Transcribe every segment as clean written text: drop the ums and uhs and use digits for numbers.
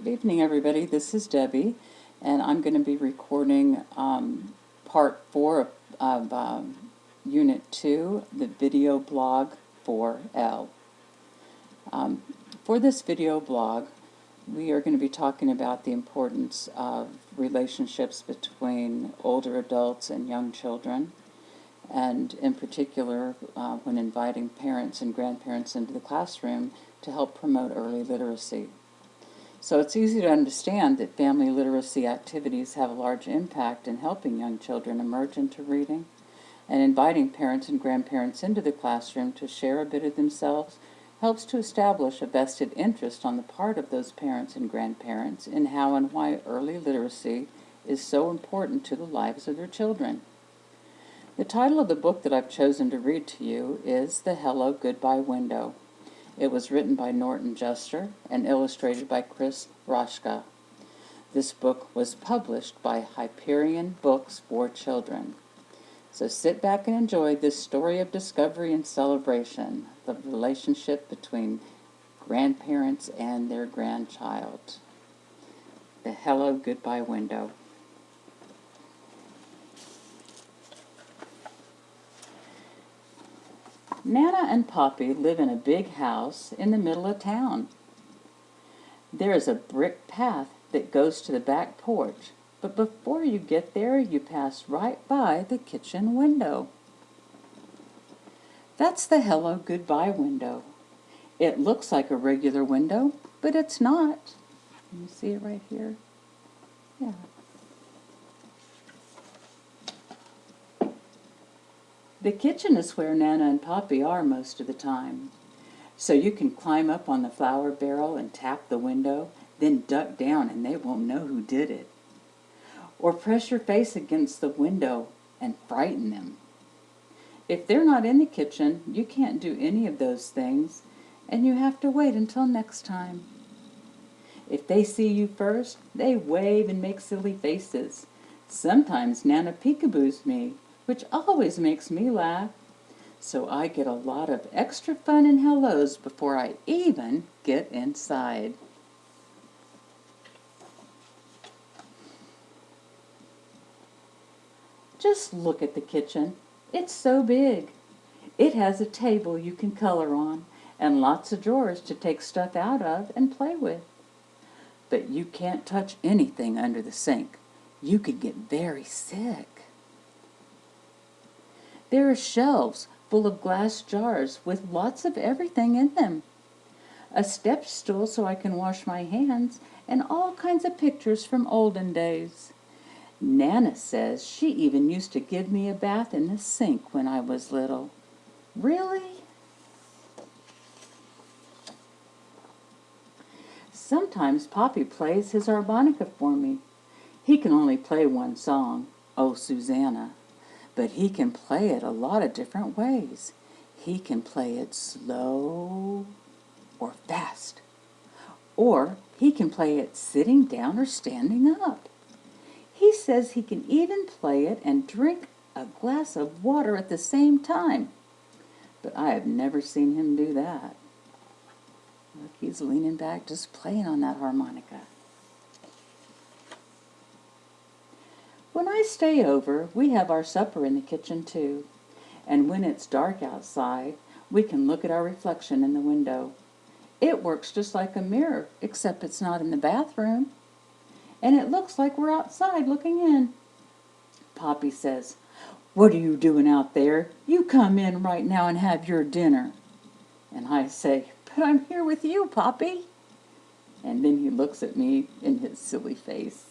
Good evening, everybody. This is Debbie, and I'm going to be recording part 4 of Unit 2, the video blog for L. For this video blog, we are going to be talking about the importance of relationships between older adults and young children, and in particular when inviting parents and grandparents into the classroom to help promote early literacy. So it's easy to understand that family literacy activities have a large impact in helping young children emerge into reading, and inviting parents and grandparents into the classroom to share a bit of themselves helps to establish a vested interest on the part of those parents and grandparents in how and why early literacy is so important to the lives of their children. The title of the book that I've chosen to read to you is The Hello Goodbye Window. It was written by Norton Juster and illustrated by Chris Roshka. This book was published by Hyperion Books for Children. So sit back and enjoy this story of discovery and celebration, the relationship between grandparents and their grandchild. The Hello Goodbye Window. Nana and Poppy live in a big house in the middle of town. There is a brick path that goes to the back porch, but before you get there, you pass right by the kitchen window. That's the Hello Goodbye window. It looks like a regular window, but it's not. Can you see it right here? Yeah. The kitchen is where Nana and Poppy are most of the time. So you can climb up on the flour barrel and tap the window, then duck down and they won't know who did it. Or press your face against the window and frighten them. If they're not in the kitchen, you can't do any of those things, and you have to wait until next time. If they see you first, they wave and make silly faces. Sometimes Nana peekaboos me, which always makes me laugh. So I get a lot of extra fun and hellos before I even get inside. Just look at the kitchen. It's so big. It has a table you can color on and lots of drawers to take stuff out of and play with. But you can't touch anything under the sink. You could get very sick. There are shelves full of glass jars with lots of everything in them. A step stool so I can wash my hands, and all kinds of pictures from olden days. Nana says she even used to give me a bath in the sink when I was little. Really? Sometimes Poppy plays his harmonica for me. He can only play one song, Oh Susanna. But he can play it a lot of different ways. He can play it slow or fast. Or he can play it sitting down or standing up. He says he can even play it and drink a glass of water at the same time. But I have never seen him do that. Look, he's leaning back just playing on that harmonica. When I stay over, we have our supper in the kitchen too. And when it's dark outside, we can look at our reflection in the window. It works just like a mirror, except it's not in the bathroom. And it looks like we're outside looking in. Poppy says, "What are you doing out there? You come in right now and have your dinner." And I say, "But I'm here with you, Poppy." And then he looks at me in his silly face.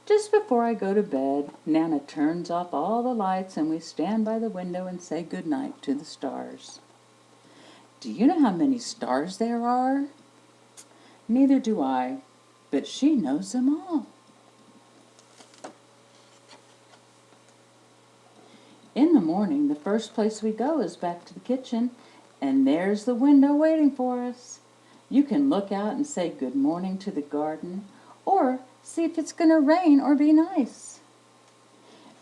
Just before I go to bed, Nana turns off all the lights and we stand by the window and say goodnight to the stars. Do you know how many stars there are? Neither do I, but she knows them all. In the morning, the first place we go is back to the kitchen, and there's the window waiting for us. You can look out and say good morning to the garden, or see if it's going to rain or be nice.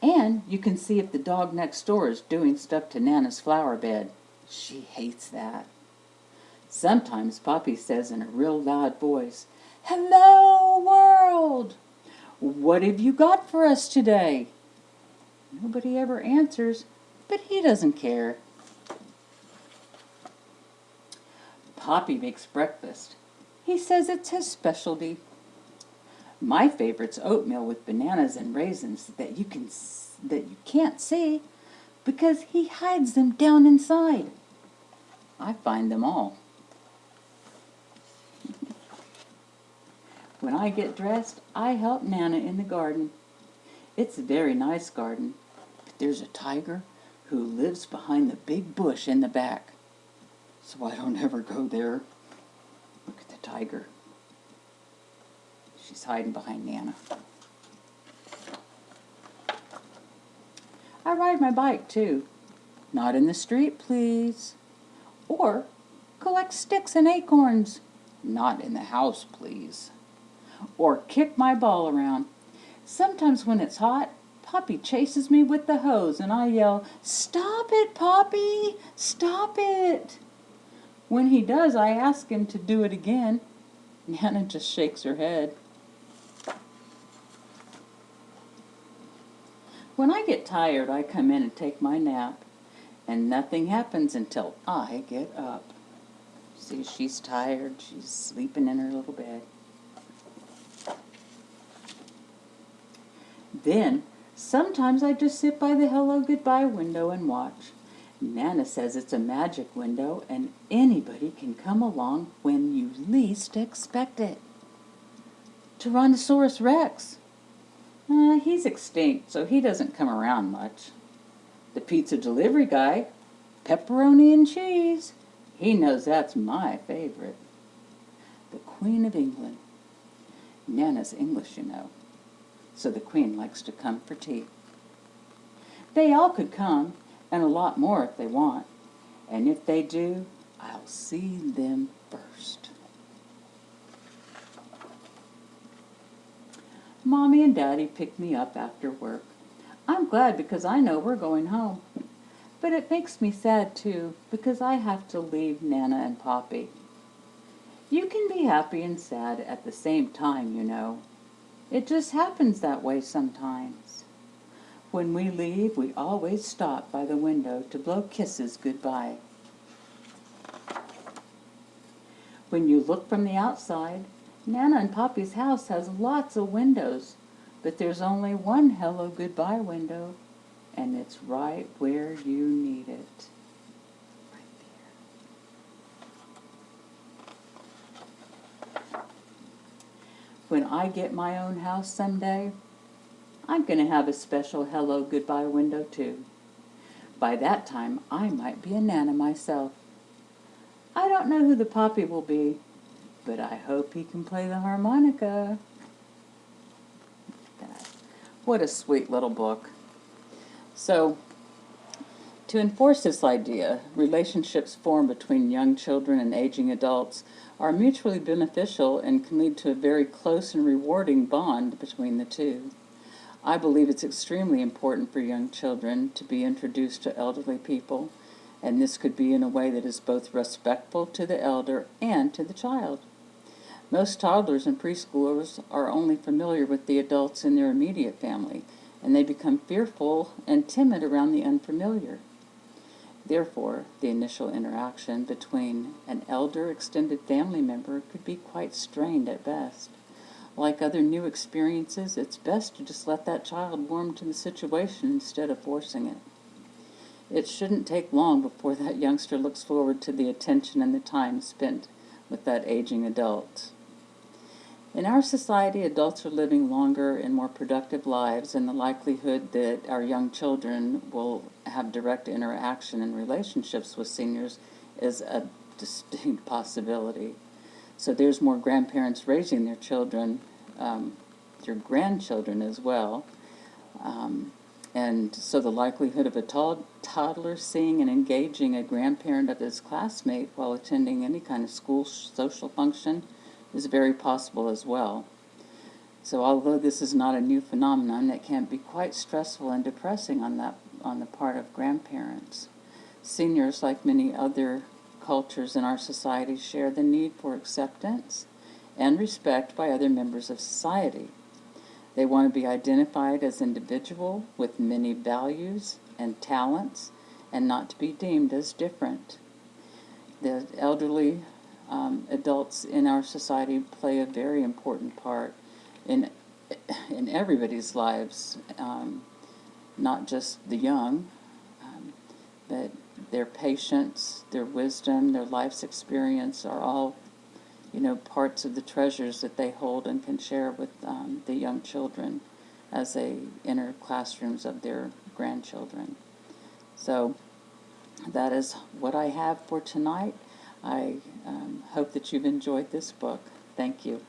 And you can see if the dog next door is doing stuff to Nana's flower bed. She hates that. Sometimes Poppy says in a real loud voice, "Hello, world! What have you got for us today?" Nobody ever answers, but he doesn't care. Poppy makes breakfast. He says it's his specialty. My favorite's oatmeal with bananas and raisins that you can't see because he hides them down inside. I find them all. When I get dressed, I help Nana in the garden. It's a very nice garden, but there's a tiger who lives behind the big bush in the back, so I don't ever go there. Look at the tiger. She's hiding behind Nana. I ride my bike too. Not in the street, please. Or collect sticks and acorns. Not in the house, please. Or kick my ball around. Sometimes when it's hot, Poppy chases me with the hose and I yell, "Stop it, Poppy! Stop it!" When he does, I ask him to do it again. Nana just shakes her head. When I get tired, I come in and take my nap, and nothing happens until I get up. See, she's tired. She's sleeping in her little bed. Then, sometimes I just sit by the hello goodbye window and watch. Nana says it's a magic window and anybody can come along when you least expect it. Tyrannosaurus Rex. He's extinct, so he doesn't come around much. The pizza delivery guy, pepperoni and cheese. He knows that's my favorite. The Queen of England. Nana's English, you know, so the Queen likes to come for tea. They all could come, and a lot more if they want. And if they do, I'll see them first. Mommy and Daddy pick me up after work. I'm glad because I know we're going home. But it makes me sad too because I have to leave Nana and Poppy. You can be happy and sad at the same time, you know. It just happens that way sometimes. When we leave, we always stop by the window to blow kisses goodbye. When you look from the outside, Nana and Poppy's house has lots of windows, but there's only one hello goodbye window, and it's right where you need it. Right there. When I get my own house someday, I'm going to have a special hello goodbye window too. By that time, I might be a Nana myself. I don't know who the Poppy will be, but I hope he can play the harmonica. What a sweet little book. So, to enforce this idea, relationships formed between young children and aging adults are mutually beneficial and can lead to a very close and rewarding bond between the two. I believe it's extremely important for young children to be introduced to elderly people, and this could be in a way that is both respectful to the elder and to the child. Most toddlers and preschoolers are only familiar with the adults in their immediate family, and they become fearful and timid around the unfamiliar. Therefore, the initial interaction between an elder extended family member could be quite strained at best. Like other new experiences, it's best to just let that child warm to the situation instead of forcing it. It shouldn't take long before that youngster looks forward to the attention and the time spent with that aging adult. In our society, adults are living longer and more productive lives, and the likelihood that our young children will have direct interaction and relationships with seniors is a distinct possibility. So there's more grandparents raising their children, their grandchildren as well. And so the likelihood of a toddler seeing and engaging a grandparent of his classmate while attending any kind of school social function is very possible as well. So although this is not a new phenomenon, it can be quite stressful and depressing on the part of grandparents. Seniors, like many other cultures in our society share the need for acceptance and respect by other members of society. They want to be identified as individual with many values and talents and not to be deemed as different. The elderly adults in our society play a very important part in everybody's lives, not just the young, but their patience, their wisdom, their life's experience are all, parts of the treasures that they hold and can share with the young children as they enter classrooms of their grandchildren. So that is what I have for tonight. I hope that you've enjoyed this book. Thank you.